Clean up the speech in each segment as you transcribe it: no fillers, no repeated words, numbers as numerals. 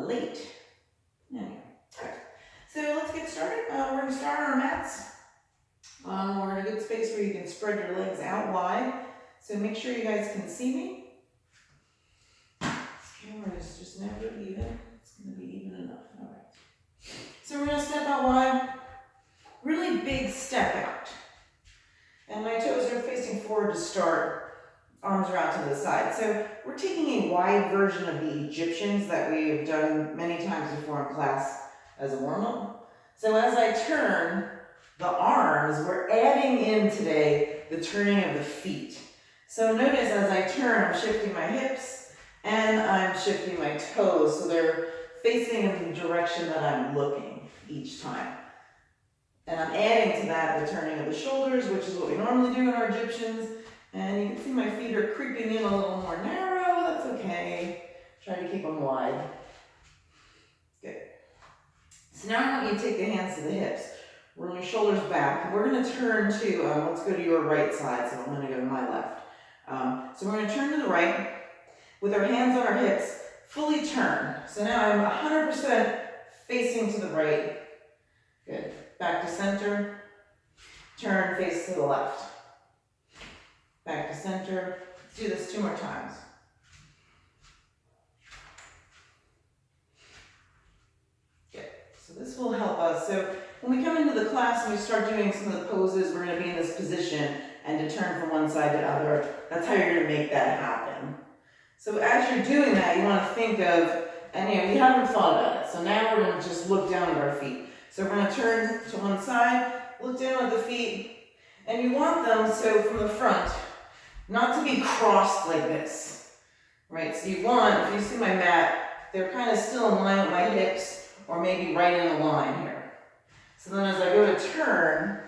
late. Anyway, all right. So let's get started. We're going to start on our mats. We're in a good space where you can spread your legs out wide. So make sure you guys can see me. This camera is just never even. It's going to be even enough. All right. So we're going to step out wide. Really big step out. And my toes are facing forward to start. Arms are out to the side. So we're taking a wide version of the Egyptians that we've done many times before in class as a warm-up. So as I turn the arms, we're adding in today the turning of the feet. So notice as I turn, I'm shifting my hips and I'm shifting my toes. So they're facing in the direction that I'm looking each time. And I'm adding to that the turning of the shoulders, which is what we normally do in our Egyptians. And you can see my feet are creeping in a little more narrow. That's okay. Try to keep them wide. Good. So now I want you to take the hands to the hips. Roll your shoulders back. We're going to turn to, let's go to your right side. So I'm going to go to my left. So we're going to turn to the right with our hands on our hips, fully turn. So now I'm 100% facing to the right. Good. Back to center. Turn, face to the left. Back to center. Let's do this 2 more times. Good. So this will help us. So when we come into the class and we start doing some of the poses, we're going to be in this position and to turn from one side to the other. That's how you're going to make that happen. So as you're doing that, you want to think of, and you haven't thought about it. So now we're going to just look down at our feet. So we're going to turn to one side, look down at the feet, and you want them, so from the front, not to be crossed like this, right? So you want, if you see my mat, they're kind of still in line with my hips, or maybe right in a line here. So then as I go to turn,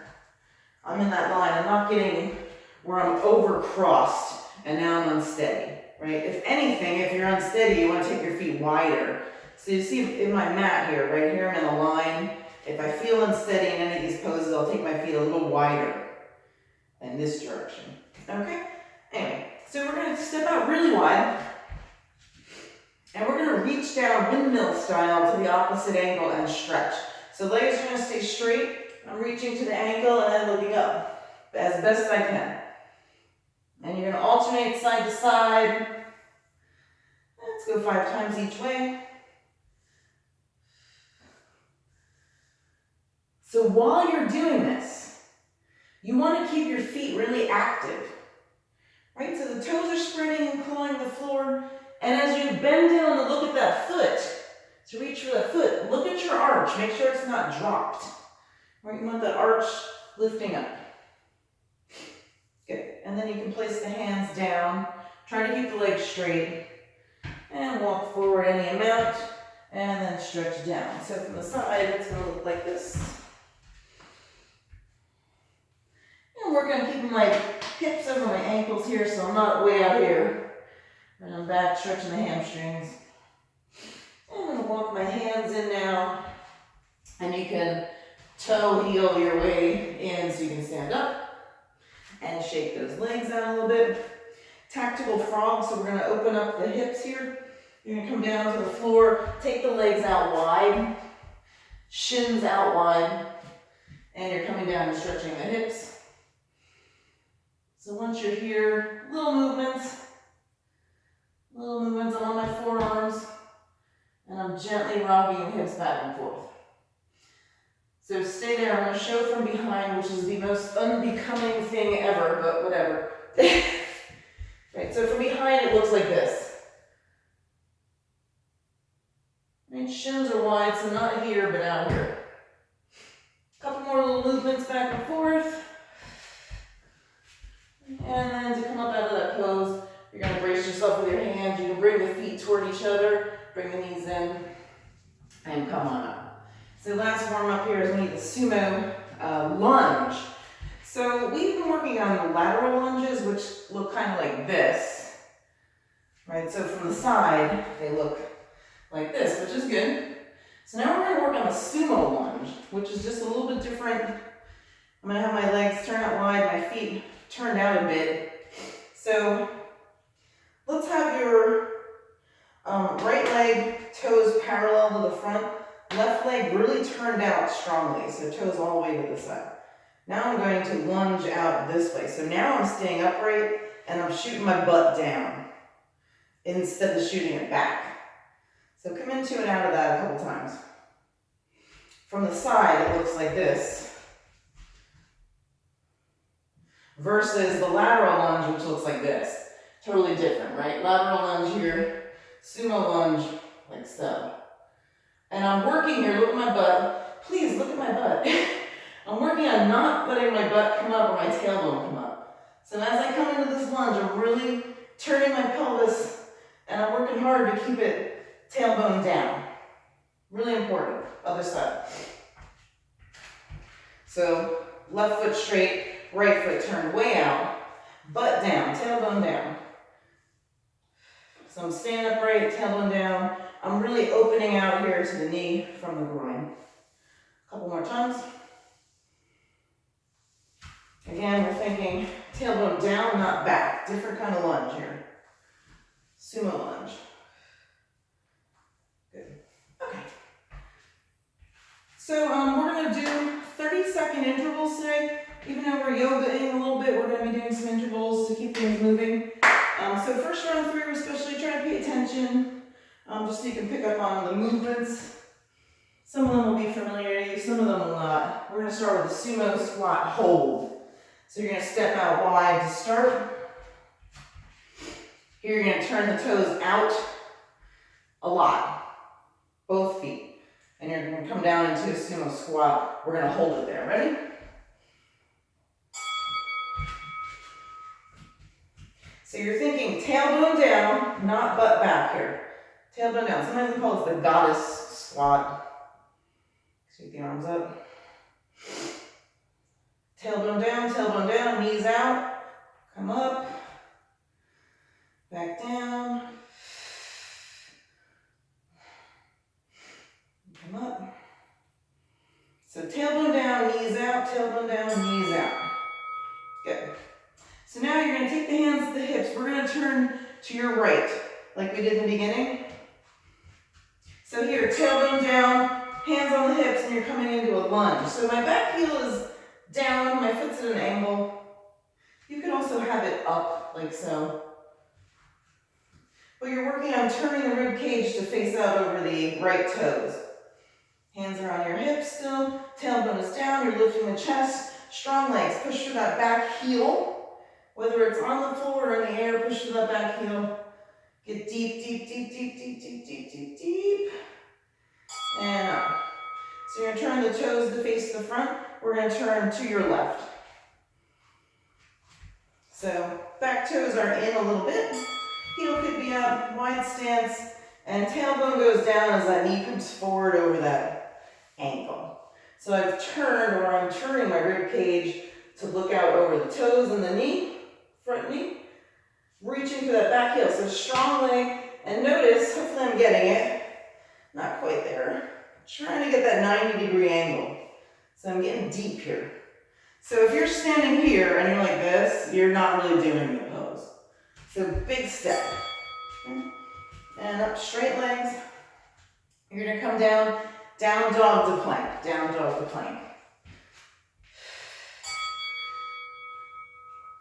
I'm in that line. I'm not getting where I'm over crossed, and now I'm unsteady, right? If anything, if you're unsteady, you want to take your feet wider. So you see in my mat here, right here, I'm in a line. If I feel unsteady in any of these poses, I'll take my feet a little wider in this direction, okay? Anyway, so we're going to step out really wide, and we're going to reach down windmill style to the opposite angle and stretch. So legs are going to stay straight. I'm reaching to the ankle and then looking up as best I can. And you're going to alternate side to side. Let's go 5 times each way. So while you're doing this, you want to keep your feet really active. Right, so the toes are spreading and clawing the floor, and as you bend down to look at that foot, to reach for that foot, look at your arch, make sure it's not dropped. Right, you want that arch lifting up. Good, and then you can place the hands down, try to keep the legs straight, and walk forward any amount, and then stretch down. So from the side, it's going to look like this. And work on keeping my hips over my ankles here so I'm not way out here. And I'm back, stretching the hamstrings. And I'm going to walk my hands in now. And you can toe heel your way in so you can stand up. And shake those legs out a little bit. Tactical frog, so we're going to open up the hips here. You're going to come down to the floor, take the legs out wide. Shins out wide. And you're coming down and stretching the hips. So once you're here, little movements. I'm on my forearms, and I'm gently rocking the hips back and forth. So stay there. I'm going to show from behind, which is the most unbecoming thing ever, but whatever. Right, so from behind it looks like this. Right, shins are wide, so not here, but out here. A couple more little movements back and forth. And then to come up out of that pose, you're going to brace yourself with your hands. You can bring the feet toward each other, bring the knees in, and come on up. So last warm up here is going to be the Sumo Lunge. So we've been working on lateral lunges, which look kind of like this. Right, so from the side, they look like this, which is good. So now we're going to work on the Sumo Lunge, which is just a little bit different. I'm going to have my legs turn out wide, my feet turned out a bit. So let's have your Right leg, toes parallel to the front. Left leg really turned out strongly, so toes all the way to the side. Now I'm going to lunge out this way. So now I'm staying upright and I'm shooting my butt down instead of shooting it back. So come into and out of that a couple times. From the side, it looks like this. Versus the lateral lunge, which looks like this. Totally different, right? Lateral lunge here, sumo lunge, like so. And I'm working here, look at my butt. Please, look at my butt. I'm working on not letting my butt come up or my tailbone come up. So as I come into this lunge, I'm really turning my pelvis and I'm working hard to keep it tailbone down. Really important. Other side. So left foot straight, right foot turned way out, butt down, tailbone down. So I'm staying upright, tailbone down. I'm really opening out here to the knee from the groin. A couple more times. Again, we're thinking tailbone down, not back. Different kind of lunge here. Sumo lunge. Good. Okay. So we're going to do 30-second intervals today. Even though we're yogaing a little bit, we're going to be doing some intervals to keep things moving. So first round through, especially try to pay attention, just so you can pick up on the movements. Some of them will be familiar to you, some of them will not. We're going to start with the Sumo Squat hold. So you're going to step out wide to start. Here you're going to turn the toes out a lot, both feet. And you're going to come down into a Sumo Squat. We're going to hold it there. Ready? So you're thinking tailbone down, not butt back here. Tailbone down. Sometimes we call it the goddess squat. Sweep the arms up. Tailbone down, knees out. Come up. Back down. Come up. So tailbone down, knees out, tailbone down, knees out. Good. So now you're going to take the hands to the hips. We're going to turn to your right, like we did in the beginning. So here, tailbone down, hands on the hips, and you're coming into a lunge. So my back heel is down, my foot's at an angle. You can also have it up, like so. But you're working on turning the rib cage to face out over the right toes. Hands are on your hips still, tailbone is down, you're lifting the chest, strong legs, push through that back heel. Whether it's on the floor or in the air, push through that back heel. Get deep, deep, deep, deep, deep, deep, deep, deep, deep. And up. So you're going to turn the toes to face the front. We're going to turn to your left. So back toes are in a little bit. Heel could be up, wide stance. And tailbone goes down as that knee comes forward over that ankle. So I've turned, or I'm turning my rib cage to look out over the toes and the knee, front knee. Reaching for that back heel, so strong leg. And notice, hopefully I'm getting it. Not quite there. Trying to get that 90-degree angle. So I'm getting deep here. So if you're standing here and you're like this, you're not really doing the pose. So big step. And up, straight legs. You're going to come down, down dog to plank, down dog to plank.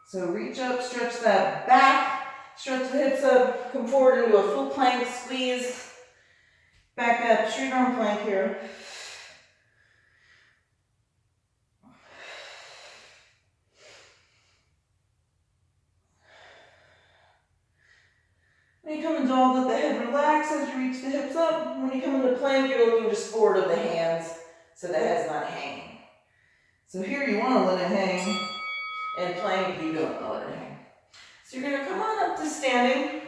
So reach up, stretch that back, stretch the hips up, come forward into a full plank, squeeze. Back up, straight arm plank here. When you come in dog, let the head relax as you reach the hips up. When you come into plank, you're looking just forward of the hands so the head's not hanging. So here you want to let it hang, and plank you don't want to let it hang. So you're going to come on up to standing.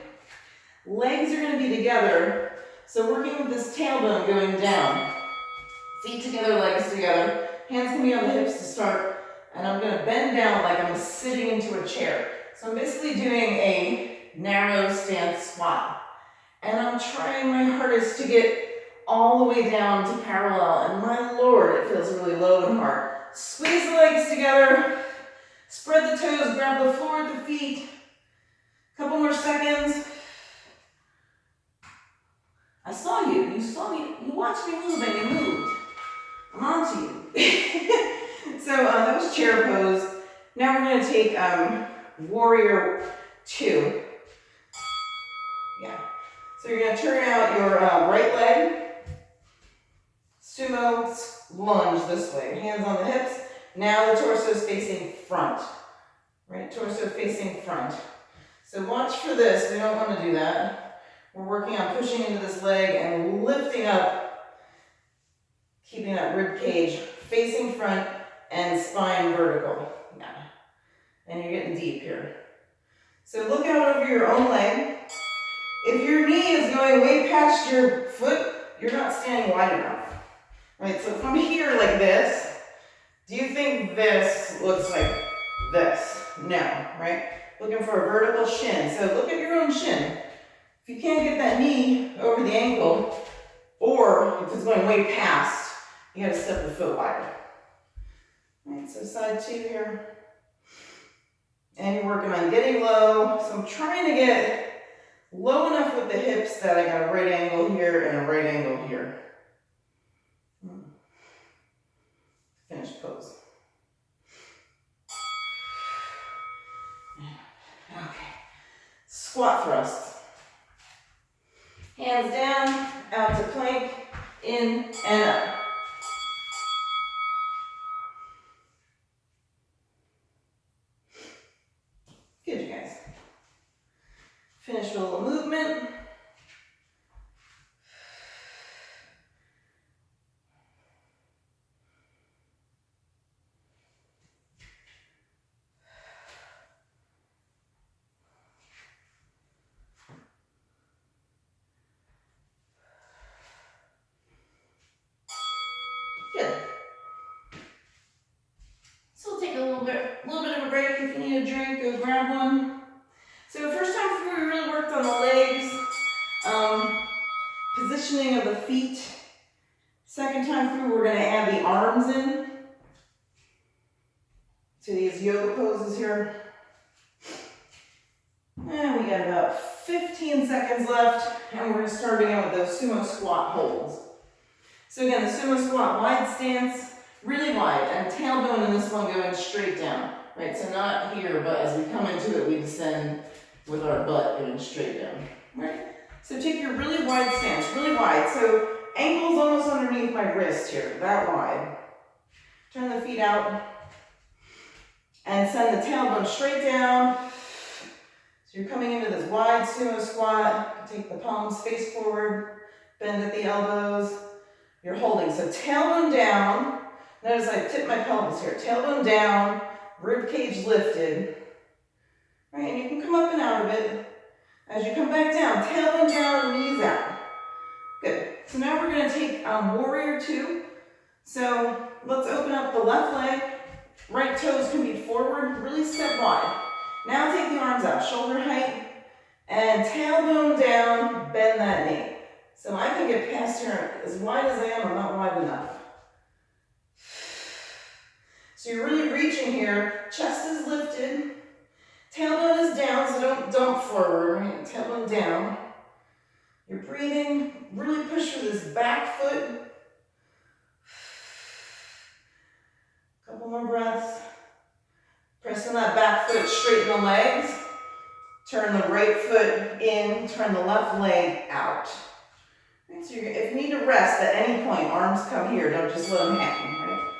Legs are going to be together. So working with this tailbone going down. Feet together, legs together. Hands can be on the hips to start. And I'm going to bend down like I'm sitting into a chair. So I'm basically doing a narrow stance squat. And I'm trying my hardest to get all the way down to parallel. And my Lord, it feels really low and hard. Squeeze the legs together. Spread the toes, grab the floor at the feet. Couple more seconds. I saw you. You saw me. You watched me move and you moved. I'm on to you. So that was chair pose. Now we're going to take warrior 2. Yeah. So you're going to turn out your right leg. Sumo lunge this way. Hands on the hips. Now the torso is facing front. Right? Torso facing front. So watch for this. We don't want to do that. We're working on pushing into this leg and lifting up, keeping that rib cage facing front and spine vertical. Yeah. And you're getting deep here. So look out over your own leg. If your knee is going way past your foot, you're not standing wide enough. Right? So from here like this, do you think this looks like this? No, right? Looking for a vertical shin. So look at your own shin. If you can't get that knee over the ankle, or if it's going way past, you gotta step the foot wider. Right, so side 2 here. And you're working on getting low. So I'm trying to get low enough with the hips that I got a right angle here and a right angle here. Finished pose. Okay. Squat thrust. Hands down, out to plank, in and up. Good, you guys. Finish with a little movement. Good. So we'll take a little bit of a break. If you need a drink, go grab one. So the first time through, we really worked on the legs, positioning of the feet. Second time through, we're going to add the arms in to these yoga poses here. And we got about 15 seconds left, and we're going to start again with those sumo squat holds. So again, the sumo squat wide stance, really wide, and tailbone in this one going straight down, right? So not here, but as we come into it, we descend with our butt going straight down, right? So take your really wide stance, really wide. So ankles almost underneath my wrist here, that wide. Turn the feet out and send the tailbone straight down. So you're coming into this wide sumo squat. Take the palms face forward, bend at the elbows. You're holding, so tailbone down. Notice I tip my pelvis here. Tailbone down, rib cage lifted. Right, and you can come up and out of it. As you come back down, tailbone down, knees out. Good. So now we're going to take warrior 2. So let's open up the left leg. Right toes can be forward, really step wide. Now take the arms out, shoulder height, and tailbone down, bend that knee. So I can get past here as wide as I am, I'm not wide enough. So you're really reaching here, chest is lifted, tailbone is down, so don't dump forward, right? Tailbone down. You're breathing, really push for this back foot. Couple more breaths. Pressing that back foot, straighten the legs. Turn the right foot in, turn the left leg out. Right, so if you need to rest at any point, arms come here, don't just let them hang, right?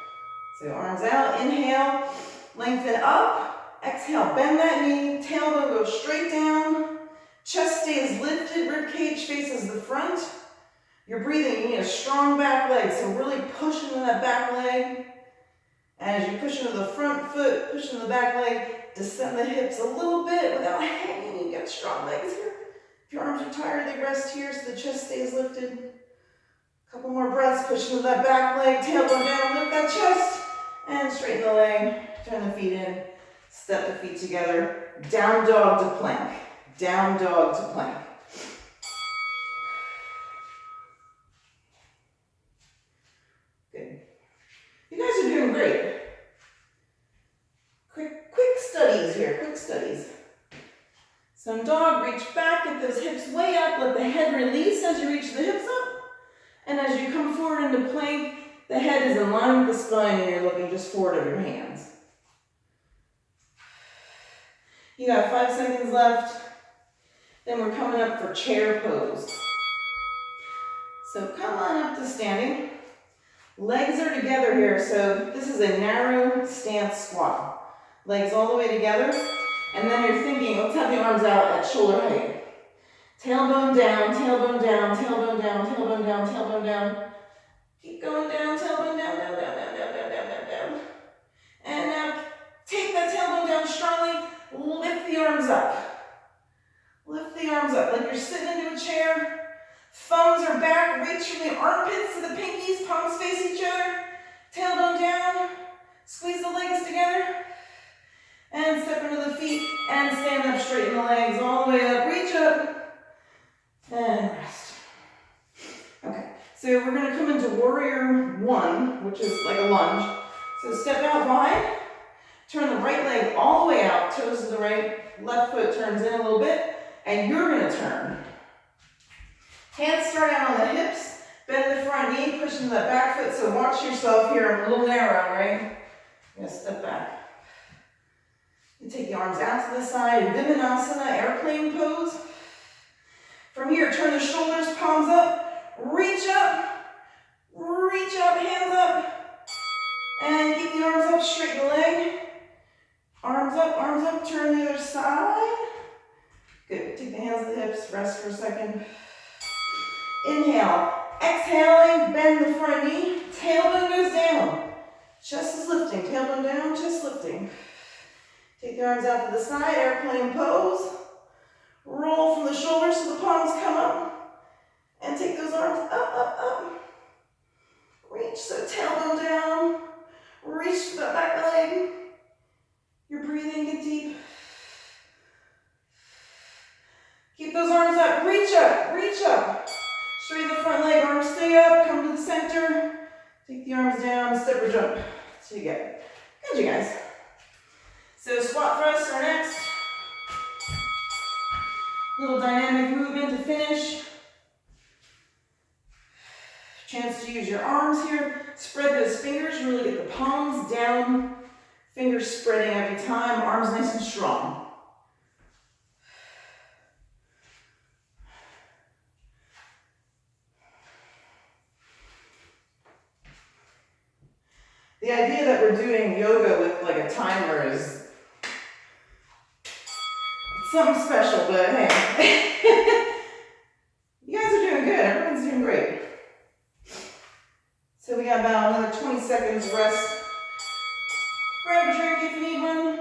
So arms out, inhale, lengthen up, exhale, bend that knee, tailbone goes straight down, chest stays lifted, rib cage faces the front. You're breathing, you need a strong back leg, so really push into that back leg. And as you push into the front foot, push into the back leg, descend the hips a little bit without hanging. You got strong legs here. If your arms are tired, they rest here so the chest stays lifted. A couple more breaths, push into that back leg, tailbone down, lift that chest, and straighten the leg, turn the feet in, step the feet together, down dog to plank, down dog to plank. Good. You guys are doing great. Quick studies here, quick studies. So don't dog, reach back, get those hips way up, let the head release as you reach the hips up. And as you come forward into plank, the head is in line with the spine and you're looking just forward of your hands. You got 5 seconds left. Then we're coming up for chair pose. So come on up to standing. Legs are together here, so this is a narrow stance squat. Legs all the way together. And then you're thinking, let's have the arms out at shoulder height. Tailbone down, tailbone down, tailbone down, tailbone down, tailbone down. Keep going down, tailbone down, down, down, down, down, down, down, down, down. And now take that tailbone down strongly. Lift the arms up. Lift the arms up like you're sitting into a chair. Thumbs are back. Reach from the armpits to the pinkies. Palms face each other. Tailbone down. Squeeze the legs together. And step into the feet and stand up, straighten the legs all the way up. Reach up and rest. Okay, so we're going to come into warrior one, which is like a lunge. So step out wide. Turn the right leg all the way out, toes to the right, left foot turns in a little bit, and you're gonna turn. Hands start out on the hips, bend the front knee, push into that back foot, so watch yourself here, I'm a little narrow, right? You're gonna step back. You take the arms out to the side, Windmills, airplane pose. From here, turn the shoulders, palms up, reach up, hands up, and keep the arms up, straighten the leg. Arms up, turn the other side. Good, take the hands to the hips, rest for a second. Inhale, exhaling, bend the front knee, tailbone goes down. Chest is lifting, tailbone down, chest lifting. Take the arms out to the side, airplane pose. Roll from the shoulders so the palms come up. And take those arms up. Reach, so tailbone down. Reach for the back leg. You're breathing, get deep. Keep those arms up, reach up. Straighten the front leg, arms stay up, come to the center. Take the arms down, step or jump. So you get good, you guys. So squat thrusts are next. Little dynamic movement to finish. Chance to use your arms here. Spread those fingers, really get the palms down. Fingers spreading every time, arms nice and strong. The idea that we're doing yoga with like a timer is something special, but hey. You guys are doing good, everyone's doing great. So we got about another 20 seconds rest. Grab a drink if you need one.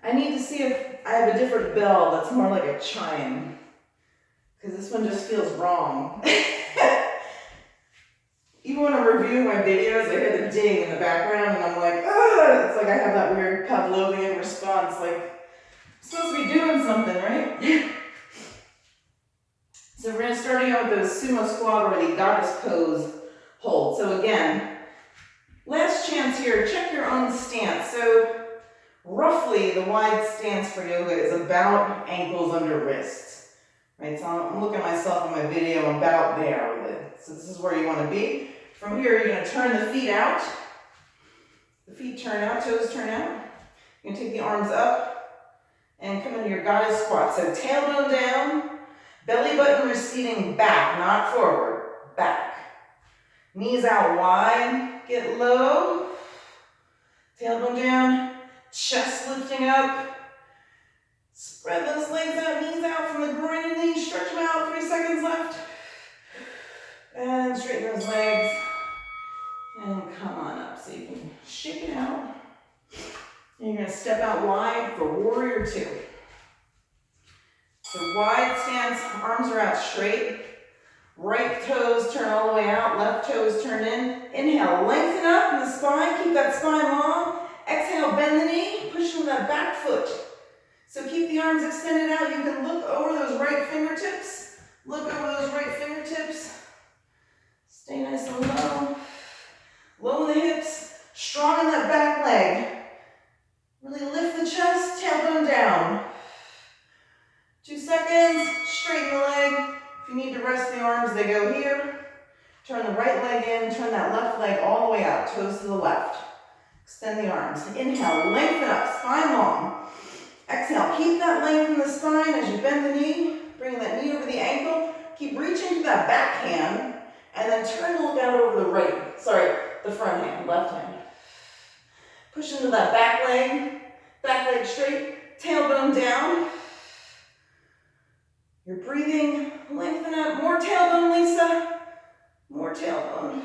I need to see if I have a different bell that's more like a chime, because this one just feels wrong. Even when I'm reviewing my videos, I hear the ding in the background and I'm like, ah, it's like I have that weird Pavlovian response, like, I'm supposed to be doing something, right? So we're gonna start out with those Sumo Squat or the goddess pose hold. So again, last chance here, check your own stance. So roughly the wide stance for yoga is about ankles under wrists, right? So I'm looking at myself in my video, I'm about there with it. So this is where you want to be. From here, you're going to turn the feet out. The feet turn out, toes turn out. You're going to take the arms up and come into your goddess squat. So tailbone down, belly button receding back, not forward, back. Knees out wide, get low. Tailbone down, chest lifting up. Spread those legs out, knees out from the groin and knees. Stretch them out, 3 seconds left. And straighten those legs. And come on up so you can shake it out. And you're going to step out wide for warrior two. So wide stance, arms are out straight. Right toes turn all the way out, left toes turn in. Inhale, lengthen up in the spine, keep that spine long. Exhale, bend the knee, push into that back foot. So keep the arms extended out. You can look over those right fingertips. Look over those right fingertips. Stay nice and low. Low in the hips, strong in that back leg. Really rest of the arms, they go here. Turn the right leg in, turn that left leg all the way out, toes to the left. Extend the arms. Inhale, lengthen up, spine long. Exhale, keep that length in the spine as you bend the knee. Bring that knee over the ankle. Keep reaching to that back hand, and then turn to look out over the front hand, left hand. Push into that back leg straight, tailbone down. You're breathing, lengthen up, more tailbone, Lisa, more tailbone.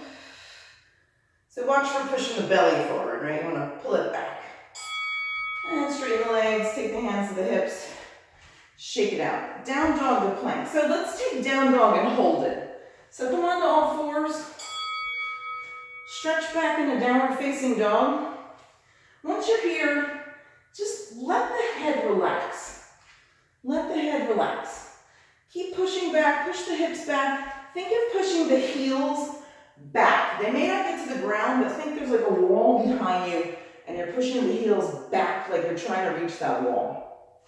So watch for pushing the belly forward, right? You want to pull it back. And straighten the legs, take the hands to the hips, shake it out. Down dog to plank. So let's take down dog and hold it. So come on to all fours. Stretch back into downward facing dog. Once you're here, just let the head relax. Let the head relax. Keep pushing back, push the hips back. Think of pushing the heels back. They may not get to the ground, but think there's like a wall behind you and you're pushing the heels back like you're trying to reach that wall.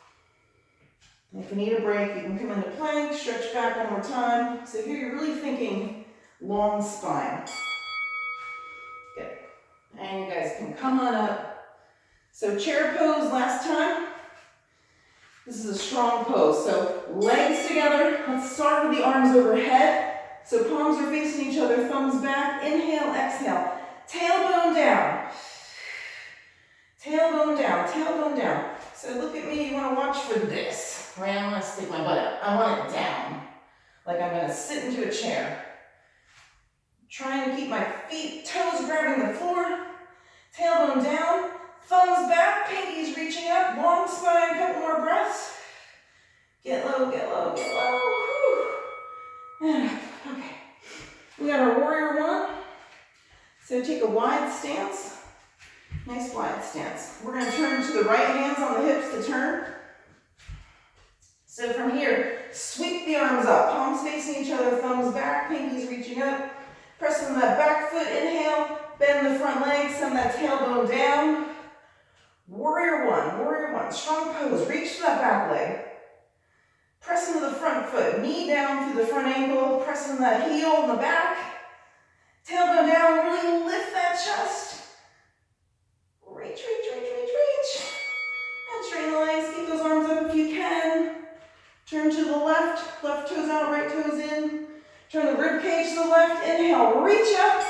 And if you need a break, you can come into plank, stretch back one more time. So here you're really thinking long spine. Good. And you guys can come on up. So chair pose last time. This is a strong pose. So legs together. Let's start with the arms overhead. So palms are facing each other, thumbs back. Inhale, exhale. Tailbone down. Tailbone down, tailbone down. So look at me, you want to watch for this. Right, I'm going to stick my butt out. I want it down. Like I'm going to sit into a chair. Trying to keep my feet, toes grabbing the floor. Tailbone down. Thumbs back, pinkies reaching up. Long spine, couple more breaths. Get low, get low, get low. Whew. And up. Okay. We got our warrior one. So take a wide stance. Nice wide stance. We're going to turn to the right, hands on the hips to turn. So from here, sweep the arms up. Palms facing each other, thumbs back, pinkies reaching up. Press on that back foot, inhale. Bend the front leg, send that tailbone down. Warrior one, strong pose. Reach to that back leg. Press into the front foot, knee down through the front ankle. Press into that heel in the back. Tailbone down, really lift that chest. Reach. And straighten the legs, keep those arms up if you can. Turn to the left toes out, right toes in. Turn the rib cage to the left, inhale, reach up.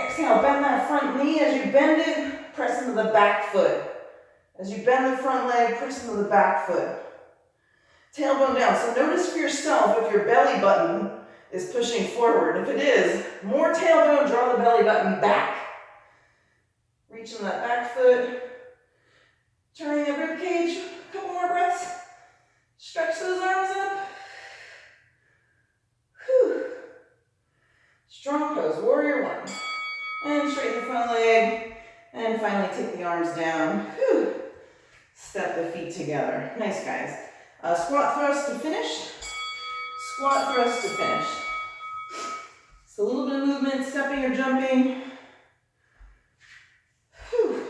Exhale, bend that front knee. As you bend it, press into the back foot. As you bend the front leg, press into the back foot. Tailbone down. So notice for yourself if your belly button is pushing forward. If it is, more tailbone, draw the belly button back. Reach in that back foot. Turning the rib cage. A couple more breaths. Stretch those arms up. Whew. Strong pose, warrior one. And straighten the front leg. And finally take the arms down. Whew. Step the feet together. Nice, guys. Squat thrust to finish. Squat thrust to finish. So a little bit of movement, stepping or jumping. Whew.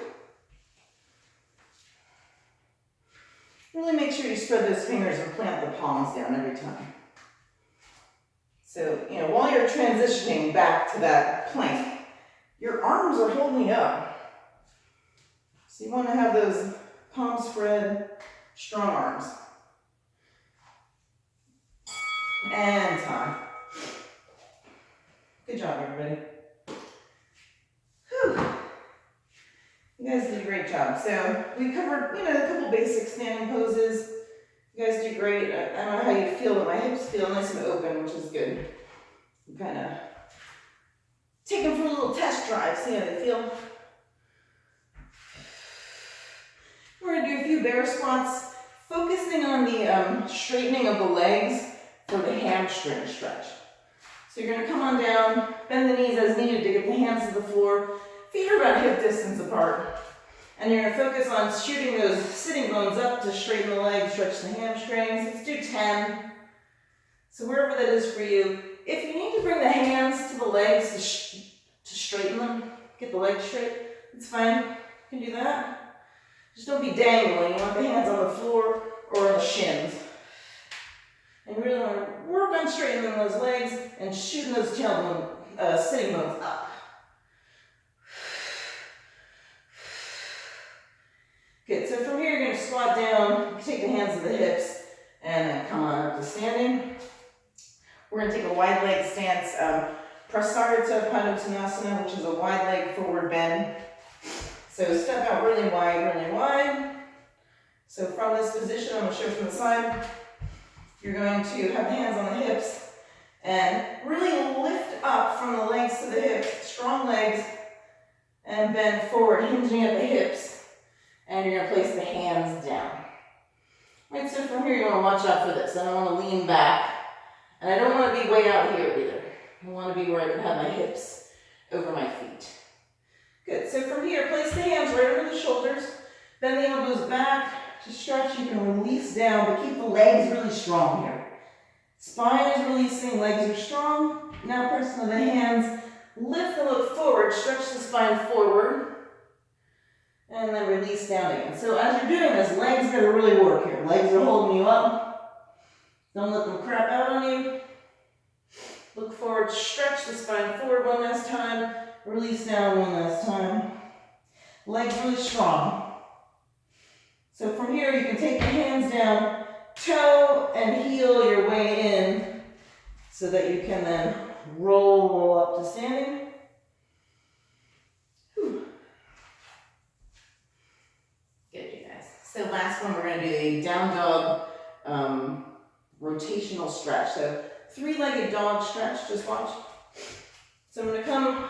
Really make sure you spread those fingers and plant the palms down every time. So, while you're transitioning back to that plank, your arms are holding up. So you want to have those palms spread, strong arms. And time. Good job, everybody. Whew. You guys did a great job. So we covered, a couple basic standing poses. You guys did great. I don't know how you feel, but my hips feel nice and open, which is good. You kind of take them for a little test drive, see how they feel. We're going to do a few bear squats, focusing on the straightening of the legs for the hamstring stretch. So you're going to come on down, bend the knees as needed to get the hands to the floor. Feet are about hip distance apart. And you're going to focus on shooting those sitting bones up to straighten the legs, stretch the hamstrings. Let's do 10. So wherever that is for you. If you need to bring the hands to the legs to straighten them, get the legs straight, it's fine. You can do that. Just don't be dangling. You want the hands on the floor or on the shins. And you really want to work on straightening those legs and shooting those tailbone, sitting bones up. Good, so from here you're going to squat down, take the hands to the hips, and then come on up to standing. We're going to take a wide leg stance, Prasarita Padottanasana, which is a wide leg forward bend. So step out really wide, really wide. So from this position, I'm going to show from the side. You're going to have the hands on the hips and really lift up from the legs to the hips, strong legs, and bend forward, hinging at the hips. And you're going to place the hands down. Right, so from here, you want to watch out for this. I don't want to lean back. And I don't want to be way out here either. I want to be where I can have my hips over my feet. Good, so from here, place the hands right over the shoulders. Bend the elbows back to stretch. You can release down, but keep the legs really strong here. Spine is releasing, legs are strong. Now press into the hands. Lift and look forward. Stretch the spine forward. And then release down again. So as you're doing this, legs got to really work here. Legs are holding you up. Don't let them crap out on you. Look forward, stretch the spine forward one last time. Release down one last time. Legs really strong. So from here, you can take your hands down, toe and heel your way in so that you can then roll up to standing. So last one, we're going to do a down dog rotational stretch. So three-legged dog stretch, just watch. So I'm going to come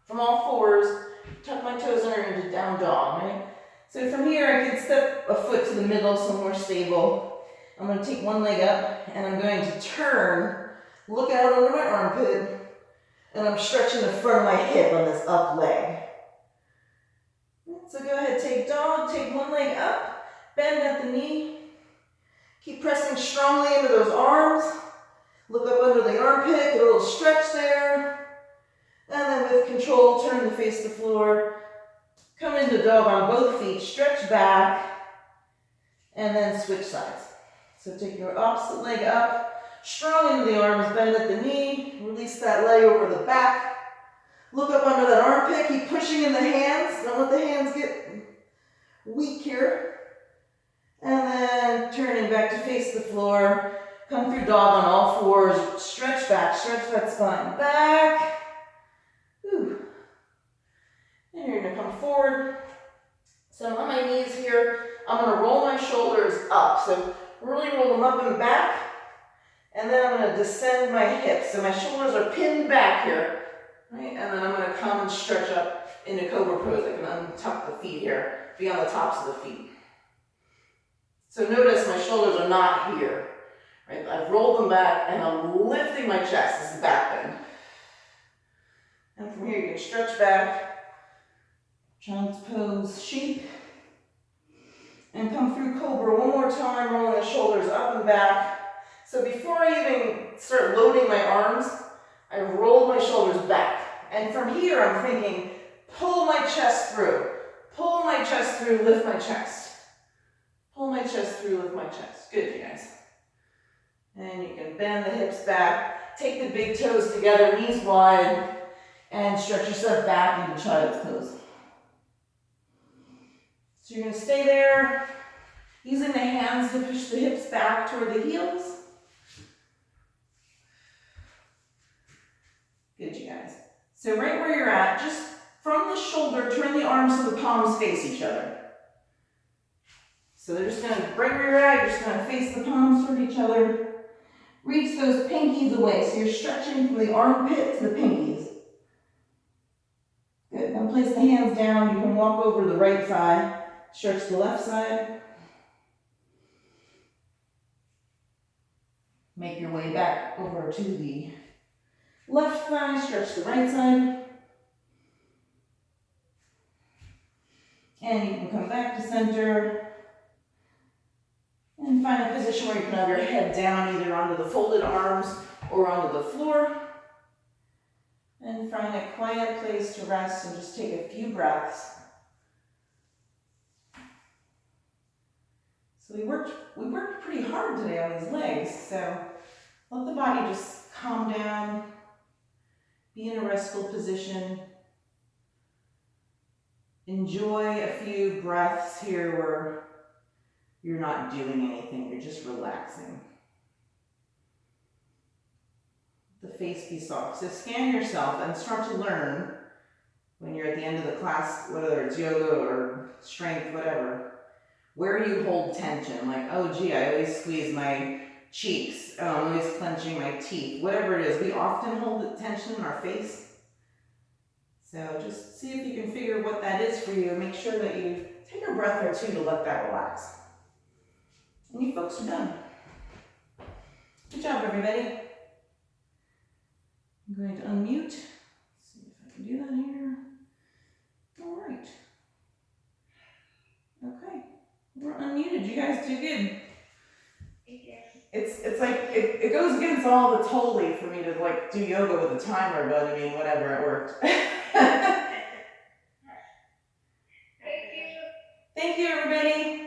from all fours, tuck my toes under into down dog, right? So from here, I can step a foot to the middle so I'm more stable. I'm going to take one leg up and I'm going to turn, look out under my armpit, and I'm stretching the front of my hip on this up leg. So go ahead, take dog, take one leg up. Bend at the knee. Keep pressing strongly into those arms. Look up under the armpit, get a little stretch there. And then with control, turn to face the floor. Come into dog on both feet, stretch back, and then switch sides. So take your opposite leg up, strong into the arms, bend at the knee, release that leg over the back. Look up under that armpit, keep pushing in the hands. Don't let the hands get weak here. And then turning back to face the floor. Come through dog on all fours. Stretch back, stretch that spine back. Whew. And you're going to come forward. So I'm on my knees here. I'm going to roll my shoulders up. So really roll them up and back. And then I'm going to descend my hips. So my shoulders are pinned back here. Right? And then I'm going to come and stretch up into Cobra Pose. I can untuck the feet here. Be on the tops of the feet. So notice my shoulders are not here, right? I've rolled them back and I'm lifting my chest. This is back bend. And from here you can stretch back, child's pose, sheep, and come through Cobra one more time, rolling the shoulders up and back. So before I even start loading my arms, I roll my shoulders back. And from here I'm thinking, pull my chest through, lift my chest. Pull my chest through, lift my chest. Good, you guys. And you can bend the hips back. Take the big toes together, knees wide, and stretch yourself back into child's pose. So you're going to stay there, using the hands to push the hips back toward the heels. Good, you guys. So right where you're at, just from the shoulder, turn the arms so the palms face each other. So they're just going to, right where you're at, you're just going to face the palms toward each other. Reach those pinkies away. So you're stretching from the armpit to the pinkies. Good. Now place the hands down. You can walk over to the right thigh. Stretch the left side. Make your way back over to the left thigh. Stretch the right side. And you can come back to center. And find a position where you can have your head down either onto the folded arms or onto the floor. And find a quiet place to rest and just take a few breaths. So we worked pretty hard today on these legs, so Let the body just calm down, be in a restful position. Enjoy a few breaths here where you're not doing anything, you're just relaxing. The face be soft. So scan yourself and start to learn when you're at the end of the class, whether it's yoga or strength, whatever, where you hold tension. Like, oh gee, I always squeeze my cheeks, oh, I'm always clenching my teeth, whatever it is. We often hold tension in our face. So just see if you can figure what that is for you and make sure that you take a breath or two to let that relax. And you folks are done. Good job, everybody. I'm going to unmute. See if I can do that here. All right. Okay. We're unmuted. You guys do good. It's like, it goes against all the totally for me to like do yoga with a timer, but I mean, whatever, it worked. Thank you, everybody.